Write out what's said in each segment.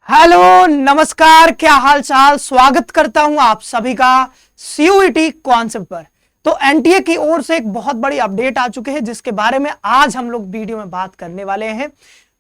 Hello नमस्कार, क्या हाल चाल। स्वागत करता हूं आप सभी का सीयूईटी कॉन्सेप्ट पर। तो एनटीए की ओर से एक बहुत बड़ी अपडेट आ चुके हैं जिसके बारे में आज हम लोग वीडियो में बात करने वाले हैं।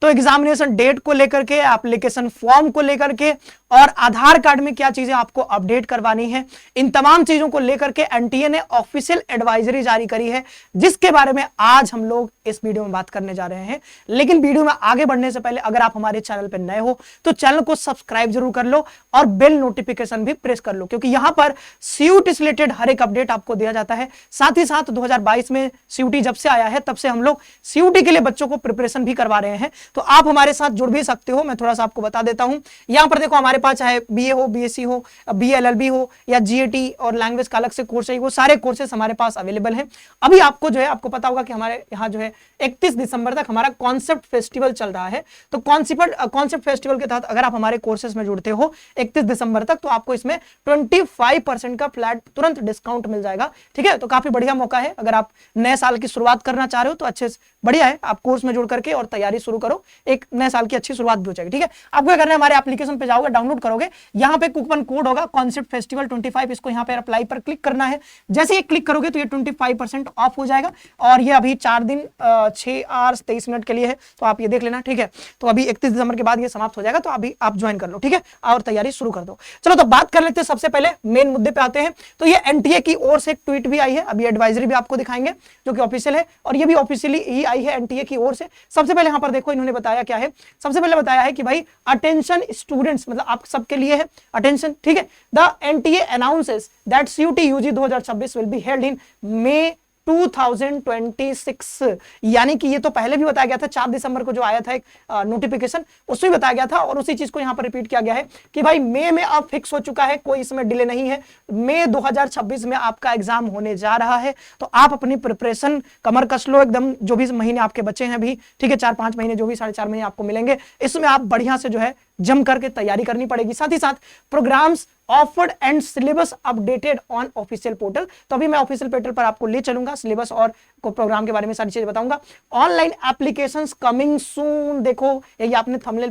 तो एग्जामिनेशन डेट को लेकर के, एप्लीकेशन फॉर्म को लेकर के और आधार कार्ड में क्या चीजें आपको अपडेट करवानी है, इन तमाम चीजों को लेकर के एनटीए ने ऑफिशियल एडवाइजरी जारी करी है जिसके बारे में आज हम लोग इस वीडियो में बात करने जा रहे हैं। लेकिन वीडियो में आगे बढ़ने से पहले अगर आप हमारे चैनल पर नए हो तो चैनल को सब्सक्राइब जरूर कर लो और बेल नोटिफिकेशन भी प्रेस कर लो, क्योंकि यहां पर सीयूटी से रिलेटेड हर एक अपडेट आपको दिया जाता है। साथ ही साथ 2022 में सीयूटी जब से आया है तब से हम लोग सीयूटी के लिए बच्चों को प्रिपरेशन भी करवा रहे हैं, तो आप हमारे साथ जुड़ भी सकते हो। मैं थोड़ा सा आपको बता देता हूं। यहां पर देखो, हमारे पास चाहे बीए हो, बीएससी हो, बीएलएलबी हो या जीएटी और लैंग्वेज का अलग से कोर्स है, वो सारे कोर्सेस हमारे पास अवेलेबल हैं। अभी आपको जो है, आपको पता होगा कि हमारे यहाँ जो है 31 दिसंबर तक हमारा कॉन्सेप्ट फेस्टिवल चल रहा है। तो कॉन्सेप्ट फेस्टिवल के तहत अगर आप हमारे कोर्सेज में जुड़ते हो 31 दिसंबर तक, तो आपको इसमें 25% का फ्लैट तुरंत डिस्काउंट मिल जाएगा। ठीक है, तो काफी बढ़िया मौका है। अगर आप नए साल की शुरुआत करना चाह रहे हो तो अच्छे से बढ़िया है, आप कोर्स में जुड़ करके और तैयारी शुरू करो, एक नए साल की अच्छी शुरुआत भी हो जाएगी। ठीक है, आपको क्या करना है, हमारे एप्लीकेशन पे जाओगे, डाउनलोड करोगे, यहाँ पे कूपन कोड होगा कॉन्सेप्ट फेस्टिवल 25, इसको यहाँ पे अप्लाई पर क्लिक करना है। जैसे ही क्लिक करोगे तो ये 25% ऑफ हो जाएगा और ये अभी 4 दिन 6 आवर्स 23 मिनट के लिए है, तो आप ये देख लेना। ठीक है, तो अभी 31 दिसंबर के बाद ये समाप्त हो जाएगा, तो अभी आप ज्वाइन कर लो। ठीक है, और तैयारी शुरू कर दो। चलो तो बात कर लेते हैं, सबसे पहले मेन मुद्दे पे आते हैं। तो ये एनटीए की ओर से एक ट्वीट भी आई है, अभी एडवाइजरी भी आपको दिखाएंगे जो कि ऑफिशियल है, और ये भी ऑफिशियली ही आई है एनटीए की ओर से। सबसे पहले यहाँ पर देखो, इन्होंने बताया क्या है। सबसे पहले बताया है कि भाई अटेंशन स्टूडेंट्स, मतलब आप सबके लिए है अटेंशन। ठीक है, the NTA announces that CUET UG 2026 will be held in May 2026। यानी कि ये तो पहले भी बताया गया था, 4 दिसंबर को जो आया था एक नोटिफिकेशन, उसमें बताया गया था और उसी चीज को यहां पर रिपीट किया गया है कि भाई मई में अब फिक्स हो चुका है, कोई इसमें डिले नहीं है। मई 2026 में आपका एग्जाम होने जा रहा है, तो आप अपनी प्रिपरेशन कमर कस लो एकदम। जो भी महीने आपके बचे हैं अभी, ठीक है, 4-5 महीने, जो भी 4.5 महीने आपको मिलेंगे, इसमें आप बढ़िया से जो है जम करके तैयारी करनी पड़ेगी। साथ ही साथ programmes offered and syllabus updated on official portal. तो अभी मैं ऑफिशियल पोर्टल पर आपको ले चलूंगा, सिलेबस और प्रोग्राम के बारे में सारी चीजें बताऊंगा। ऑनलाइन एप्लीकेशंस कमिंग सून, देखो यही आपने थंबनेल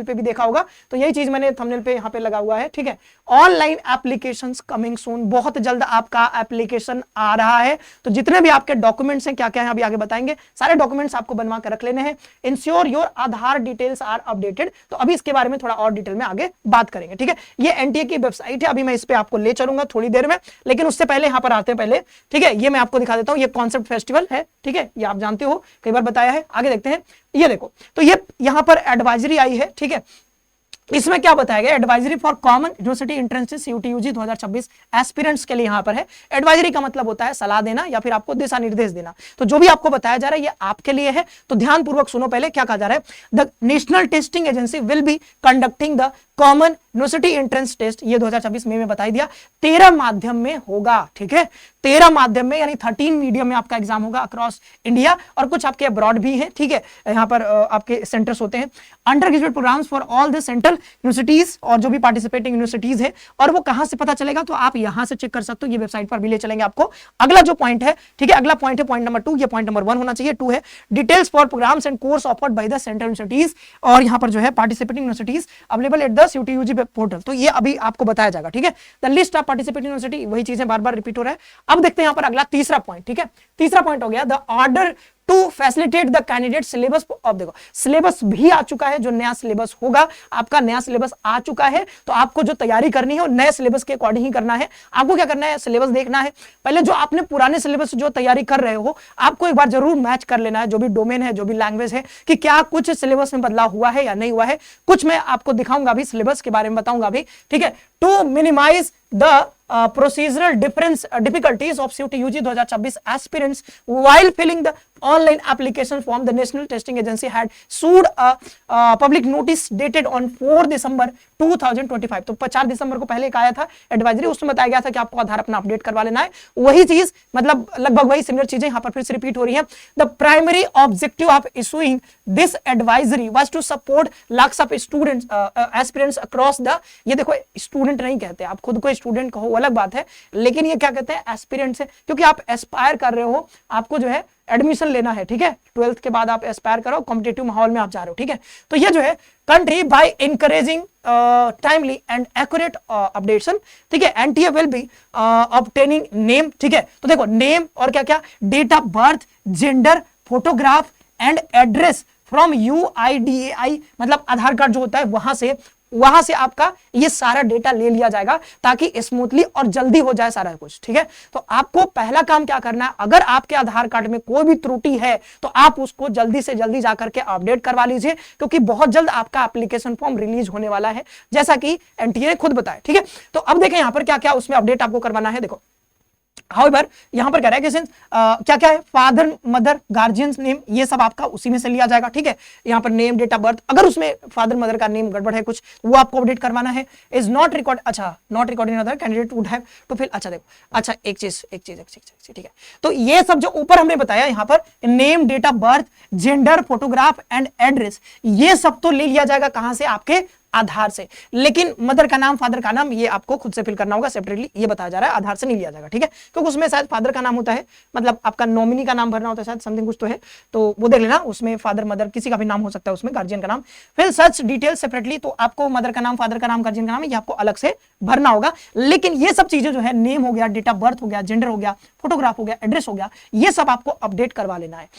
पे भी देखा होगा, तो यही चीज मैंने थंबनेल पे यहाँ पे लगा हुआ है। ठीक है, ऑनलाइन एप्लीकेशंस कमिंग सून, बहुत जल्द आपका एप्लीकेशन आ रहा है। तो जितने भी आपके डॉक्यूमेंट्स हैं, क्या क्या है अभी आगे बताएंगे, सारे डॉक्यूमेंट्स आपको बनवा के रख लेने हैं। Ensure your Aadhaar details are updated, तो अभी इसके बारे में थोड़ा और डिटेल में आगे बात करेंगे। ठीक है, ये एनटीए की वेबसाइट है, अभी मैं इस पे आपको ले चलूंगा थोड़ी देर में, लेकिन उससे पहले यहां पर आते हैं पहले। ठीक है, ये मैं आपको दिखा देता हूं, ये कॉन्सेप्ट फेस्टिवल है। ठीक है, ये आप जानते हो, कई बार बताया है। आगे देखते हैं, ये देखो, तो ये यहां पर एडवाइजरी आई है। ठीक है, इसमें क्या बताया गया, advisory for Common University Entrance CUET UG 2026 aspirants के लिए यहां पर है। एडवाइजरी का मतलब होता है सलाह देना या फिर आपको दिशा निर्देश देना। तो जो भी आपको बताया जा रहा है ये आपके लिए है, तो ध्यानपूर्वक सुनो। पहले क्या कहा जा रहा है, the National Testing Agency will be conducting the Common University Entrance Test, ये 2026 में बता दिया, 13 माध्यम में होगा। ठीक है, 13 माध्यम में, यानी 13 मीडियम में आपका एग्जाम होगा अक्रॉस इंडिया, और कुछ आपके अब्रॉड भी हैं। ठीक है, यहाँ पर आपके सेंटर्स होते हैं। Undergraduate programmes for all the central universities, और जो भी पार्टिसिपेटिंग यूनिवर्सिटीज है, और वो कहां से पता चलेगा, तो आप यहां से चेक कर सकते हो, ये वेबसाइट पर भी ले चलेंगे आपको। अगला जो पॉइंट है, ठीक है, अगला पॉइंट है पॉइंट नंबर 2, ये पॉइंट नंबर 1 होना चाहिए, 2 है details for programmes and course offered by the central universities, और यहां पर जो है participating universities available at the CUET UG portal. तो ये अभी आपको बताया जाएगा। ठीक है, the list of participating university, वही चीजें बार बार रिपीट हो रहा है। अब देखते हैं यहां पर अगला तीसरा पॉइंट। ठीक है, तीसरा पॉइंट हो गया, the order to facilitate the candidate syllabus. अब देखो, सिलेबस भी आ चुका है, जो नया सिलेबस होगा, आपका नया सिलेबस आ चुका है, तो आपको जो तैयारी करनी है वो नए सिलेबस के अकॉर्डिंग ही करना है। आपको क्या करना है, सिलेबस देखना है पहले, जो आपने पुराने सिलेबस से जो तैयारी कर रहे हो, आपको एक बार जरूर मैच कर लेना है, जो भी डोमेन है, जो भी लैंग्वेज है, कि क्या कुछ सिलेबस में बदलाव हुआ है या नहीं हुआ है। कुछ मैं आपको दिखाऊंगा अभी, सिलेबस के बारे में बताऊंगा अभी। ठीक है, to minimise the procedural difficulties of CUT UG 2026 aspirants while filling the online application form, the National Testing Agency had issued a public notice dated on 4 December 2025। तो 4 दिसंबर को पहले एक आया था एडवाइजरी, उसमें बताया गया था कि आपको आधार अपना अपडेट करवा लेना है। वही चीज, मतलब लगभग वही सिमिलर चीजें यहाँ पर फिर से रिपीट हो रही हैं। The primary objective of issuing this advisory was to support lakhs of students aspirants across the, ये देखो स्टूडेंट्स स्टूडेंट नहीं कहते, आप खुद को स्टूडेंट कहो वो अलग बात है, लेकिन ये क्या कहते हैं, एस्पिरेंट से, क्योंकि आप एस्पायर कर रहे हो, आपको जो है एडमिशन लेना है, ठीक है, 12th के बाद आप एस्पायर करो, कॉम्पिटिटिव माहौल में आप जा रहे हो, ठीक है। तो ये जो है country by encouraging timely and accurate updation, ठीक है, NTA will be obtaining name, ठीक है। तो देखो नेम और क्या क्या, date of birth, gender, photograph and address from UIDAI, मतलब आधार कार्ड जो होता है वहां से आपका ये सारा डेटा ले लिया जाएगा ताकि स्मूथली और जल्दी हो जाए सारा कुछ, ठीक है। तो आपको पहला काम क्या करना है, अगर आपके आधार कार्ड में कोई भी त्रुटि है तो आप उसको जल्दी से जल्दी जाकर के अपडेट करवा लीजिए, क्योंकि बहुत जल्द आपका एप्लीकेशन फॉर्म रिलीज होने वाला है, जैसा कि एनटीए ने खुद बताया, ठीक है। तो अब देखें यहां पर क्या क्या उसमें अपडेट आपको करवाना है। देखो हाउएवर यहां पर कह रहा है कि क्या क्या है, फादर मदर गार्जियंस नेम, ये सब आपका उसी में से लिया जाएगा, ठीक है। यहां पर नेम, डेट ऑफ बर्थ, अगर उसमें फादर मदर का नेम गड़बड़ है कुछ, वो आपको अपडेट करवाना है। इज नॉट रिकॉर्ड, अच्छा not record in other candidate would have to fill, अच्छा देखो, अच्छा एक चीज ठीक है। तो ये सब जो ऊपर हमने बताया यहां पर name, date of birth, gender, photograph and address, ये सब तो ले लिया जाएगा कहां से, आपके आधार से, लेकिन मदर का नाम, फादर का नाम ये आपको खुद से फिल करना होगा सेपरेटली, ये बताया जा रहा है, आधार से नहीं लिया जाएगा, ठीक है, क्योंकि उसमें शायद फादर का नाम होता है, मतलब आपका नॉमिनी का नाम भरना होता है शायद, समथिंग कुछ तो है, तो वो देख लेना, उसमें फादर मदर किसी का भी नाम हो सकता है, उसमें गार्जियन का नाम, फिर सच डिटेल सेपरेटली, तो आपको मदर का नाम, फादर का नाम, गार्जियन का नाम ये आपको अलग से भरना होगा। लेकिन ये सब चीजें जो है, नेम हो गया, डेट ऑफ बर्थ हो गया, जेंडर हो गया, फोटोग्राफ हो गया, एड्रेस हो गया, ये सब आपको अपडेट करवा लेना है।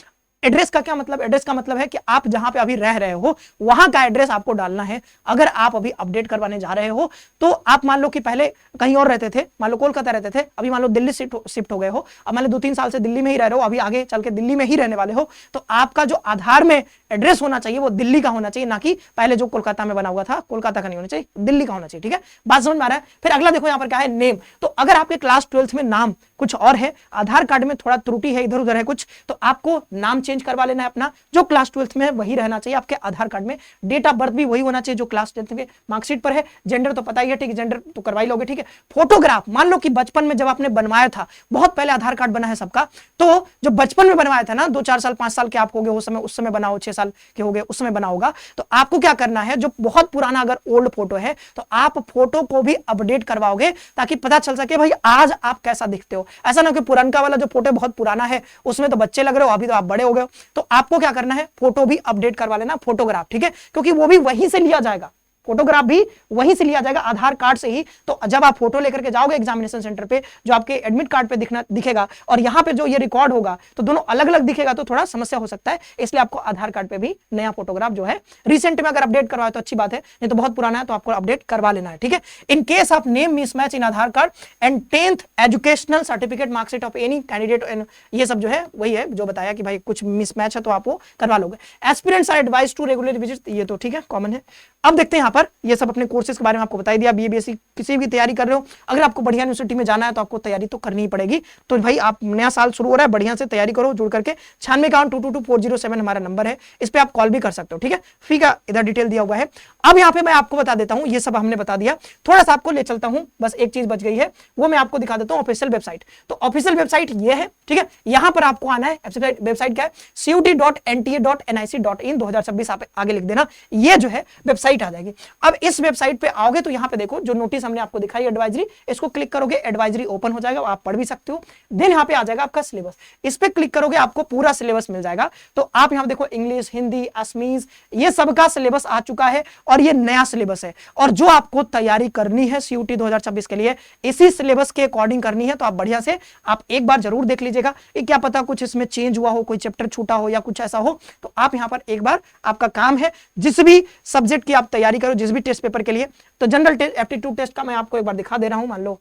एड्रेस का क्या मतलब, एड्रेस का मतलब है कि आप जहां पे अभी रह रहे हो वहां का एड्रेस आपको डालना है। अगर आप अभी अपडेट करवाने जा रहे हो तो आप मान लो कि पहले कहीं और रहते थे, मान लो कोलकाता रहते थे, अभी मान लो दिल्ली शिफ्ट हो गए हो, अब मान लो 2-3 साल से दिल्ली में ही रह रहे हो, अभी आगे चल के दिल्ली में ही रहने वाले हो, तो आपका जो आधार में एड्रेस होना चाहिए वो दिल्ली का होना चाहिए, ना कि पहले जो कोलकाता में बना हुआ था, कोलकाता का नहीं होना चाहिए, दिल्ली का होना चाहिए, ठीक है, बात समझ में आ रहा है। फिर अगला देखो यहां पर क्या है, नेम, तो अगर आपके क्लास 12th में नाम कुछ और है, आधार कार्ड में थोड़ा त्रुटि है, इधर उधर है कुछ, तो आपको नाम चेंज करवा लेना है अपना, जो क्लास 12th में है वही रहना चाहिए आपके आधार कार्ड में, डेट ऑफ बर्थ भी वही होना चाहिए जो क्लास 10th में मार्कशीट पर है, जेंडर तो पता ही है, ठीक है, जेंडर तो करवा ही लोगे, ठीक है। फोटोग्राफ, मान लो कि बचपन में जब आपने बनवाया था, बहुत पहले आधार कार्ड बना है सबका, तो जो बचपन में बनवाया था ना, 2-4 साल 5 साल के आप हो गए उस समय बना हो, 6 साल के हो गए उस समय बना होगा, तो आपको क्या करना है, जो बहुत पुराना अगर ओल्ड फोटो है तो आप फोटो को भी अपडेट करवाओगे ताकि पता चल सके भाई आज आप कैसा दिखते हो। ऐसा ना कि पुराना वाला जो फोटो बहुत पुराना है उसमें तो बच्चे लग रहे हो, अभी तो आप बड़े हो गए हो, तो आपको क्या करना है, फोटो भी अपडेट करवा लेना, फोटोग्राफ, ठीक है, क्योंकि वो भी वहीं से लिया जाएगा, फोटोग्राफ भी वहीं से लिया जाएगा आधार कार्ड से ही। तो जब आप फोटो लेकर के जाओगे एग्जामिनेशन सेंटर पे, जो आपके एडमिट कार्ड पे दिखेगा और यहाँ पे जो ये रिकॉर्ड होगा तो दोनों अलग अलग दिखेगा, तो थोड़ा समस्या हो सकता है, इसलिए आपको आधार कार्ड पे भी नया फोटोग्राफ जो है रिसेंट में अगर अपडेट करवाए तो अच्छी बात है, नहीं तो बहुत पुराना है तो आपको अपडेट करवा लेना है, ठीक है। In case of name mismatch in Aadhaar card and 10th educational certificate marksheet of any candidate, ये सब जो है वही है जो बताया कि भाई कुछ मिसमैच है तो आप वो करवा लोगे। Aspirants are advise to regular visit, ये तो ठीक है, कॉमन है। अब देखते हैं यहाँ पर, ये सब अपने कोर्सेज के बारे में आपको बता दिया, बीए बीएससी किसी भी तैयारी कर रहे हो, अगर आपको बढ़िया यूनिवर्सिटी में जाना है तो आपको तैयारी तो करनी ही पड़ेगी। तो भाई आप, नया साल शुरू हो रहा है, बढ़िया से तैयारी करो, जुड़ करके 9651222407 हमारा नंबर है, इस पे आप कॉल भी कर सकते हो, ठीक है, फी का इधर डिटेल दिया हुआ है। अब यहाँ पे मैं आपको बता देता हूँ, ये सब हमने बता दिया, थोड़ा सा आपको ले चलता हूँ, बस एक चीज बच गई है, वो मैं आपको दिखा देता हूँ, ऑफिशियल वेबसाइट। तो ऑफिशियल वेबसाइट ये है, ठीक है, यहाँ पर आपको आना है, वेबसाइट क्या है, CUT.NTA.NIC.in 2026 आप आगे लिख देना, ये जो है वेबसाइट आ जाएगी। अब इस वेबसाइट पे आओगे तो यहाँ पे देखो जो नोटिस हमने आपको दिखाई एडवाइजरी, इसको क्लिक करोगे एडवाइजरी ओपन हो जाएगा, आप पढ़ भी सकते हो। देन यहाँ पे आ जाएगा आपका सिलेबस, इस पे क्लिक करोगे आपको पूरा सिलेबस मिल जाएगा। तो आप यहाँ देखो इंग्लिश, हिंदी, असमीज, ये सबका सिलेबस आ चुका है और ये नया सिलेबस है, और जो आपको तैयारी करनी है CUT 2026 के लिए इसी सिलेबस के अकॉर्डिंग करनी है। तो आप बढ़िया से आप एक बार जरूर देख लीजिएगा, क्या पता कुछ इसमें चेंज हुआ हो, कोई चैप्टर छूटा हो या कुछ ऐसा हो, तो आप यहाँ पर एक बार, आपका काम है जिस भी सब्जेक्ट की आप तैयारी करो, जिस भी टेस्ट पेपर के लिए, तो जनरल एप्टीट्यूड टेस्ट का मैं आपको एक बार दिखा दे रहा हूं, मान लो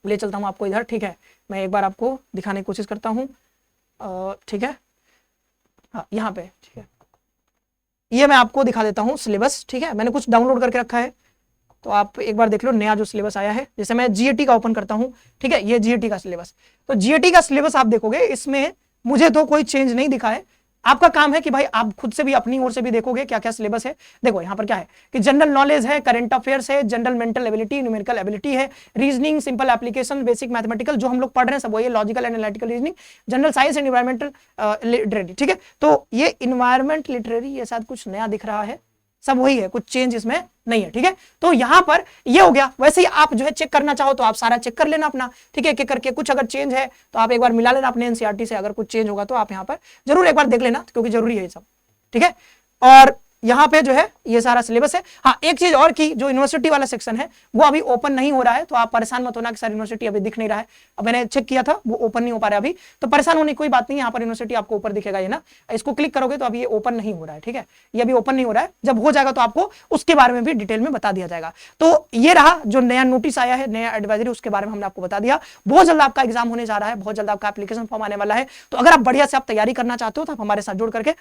ले चलता हूं आपको इधर, ठीक है, मैं एक बार आपको दिखाने की कोशिश करता हूं, ठीक है, हाँ यहाँ पे, ठीक है, ये मैं आपको दिखा देता हूं सिलेबस, ठीक है, मैंने कुछ डाउनलोड करके रखा है, तो आप एक बार देख लो नया जो सिलेबस आया है। जैसे मैं GAT का ओपन करता हूं, ठीक है, ये GAT का सिलेबस, तो GAT का सिलेबस आप देखोगे, इसमें मुझे तो कोई चेंज नहीं दिखा है। आपका काम है कि भाई आप खुद से भी अपनी ओर से भी देखोगे क्या क्या सिलेबस है। देखो यहाँ पर क्या है कि जनरल नॉलेज है, करंट अफेयर्स है, general mental ability, numerical ability है, reasoning, simple application, basic mathematical, जो हम लोग पढ़ रहे हैं सब वही है, logical analytical reasoning, general science and environmental literary, ठीक है। तो ये इन्वायरमेंट लिटरेरी, ये शायद कुछ नया दिख रहा है, सब वही है, कुछ चेंज इसमें नहीं है। ठीक है, तो यहां पर ये हो गया। वैसे ही आप जो है चेक करना चाहो तो आप सारा चेक कर लेना अपना, ठीक है, एक करके। कुछ अगर चेंज है तो आप एक बार मिला लेना अपने एनसीईआरटी से, अगर कुछ चेंज होगा तो आप यहाँ पर जरूर एक बार देख लेना, क्योंकि जरूरी है ये सब। ठीक है, और यहाँ पे जो है ये सारा सिलेबस है। हाँ, एक चीज और की, जो यूनिवर्सिटी वाला सेक्शन है वो अभी ओपन नहीं हो रहा है, तो आप परेशान मत होना कि सर यूनिवर्सिटी अभी दिख नहीं रहा है। अब मैंने चेक किया था, वो ओपन नहीं हो पा रहा है अभी, तो परेशान होने की कोई बात नहीं। यहाँ पर यूनिवर्सिटी आपको ऊपर दिखेगा, ये ना, इसको क्लिक करोगे तो अभी ये ओपन नहीं हो रहा है। ठीक है, ये अभी ओपन नहीं हो रहा है, जब हो जाएगा तो आपको उसके बारे में भी डिटेल में बता दिया जाएगा। तो ये रहा जो नया नोटिस आया है, नया एडवाइजरी, उसके बारे में हमने आपको बता दिया। बहुत जल्द आपका एग्जाम होने जा रहा है, बहुत जल्द आपका एप्लीकेशन फॉर्म आने वाला है। तो अगर आप बढ़िया से आप तैयारी करना चाहते हो तो आप हमारे साथ जुड़ करके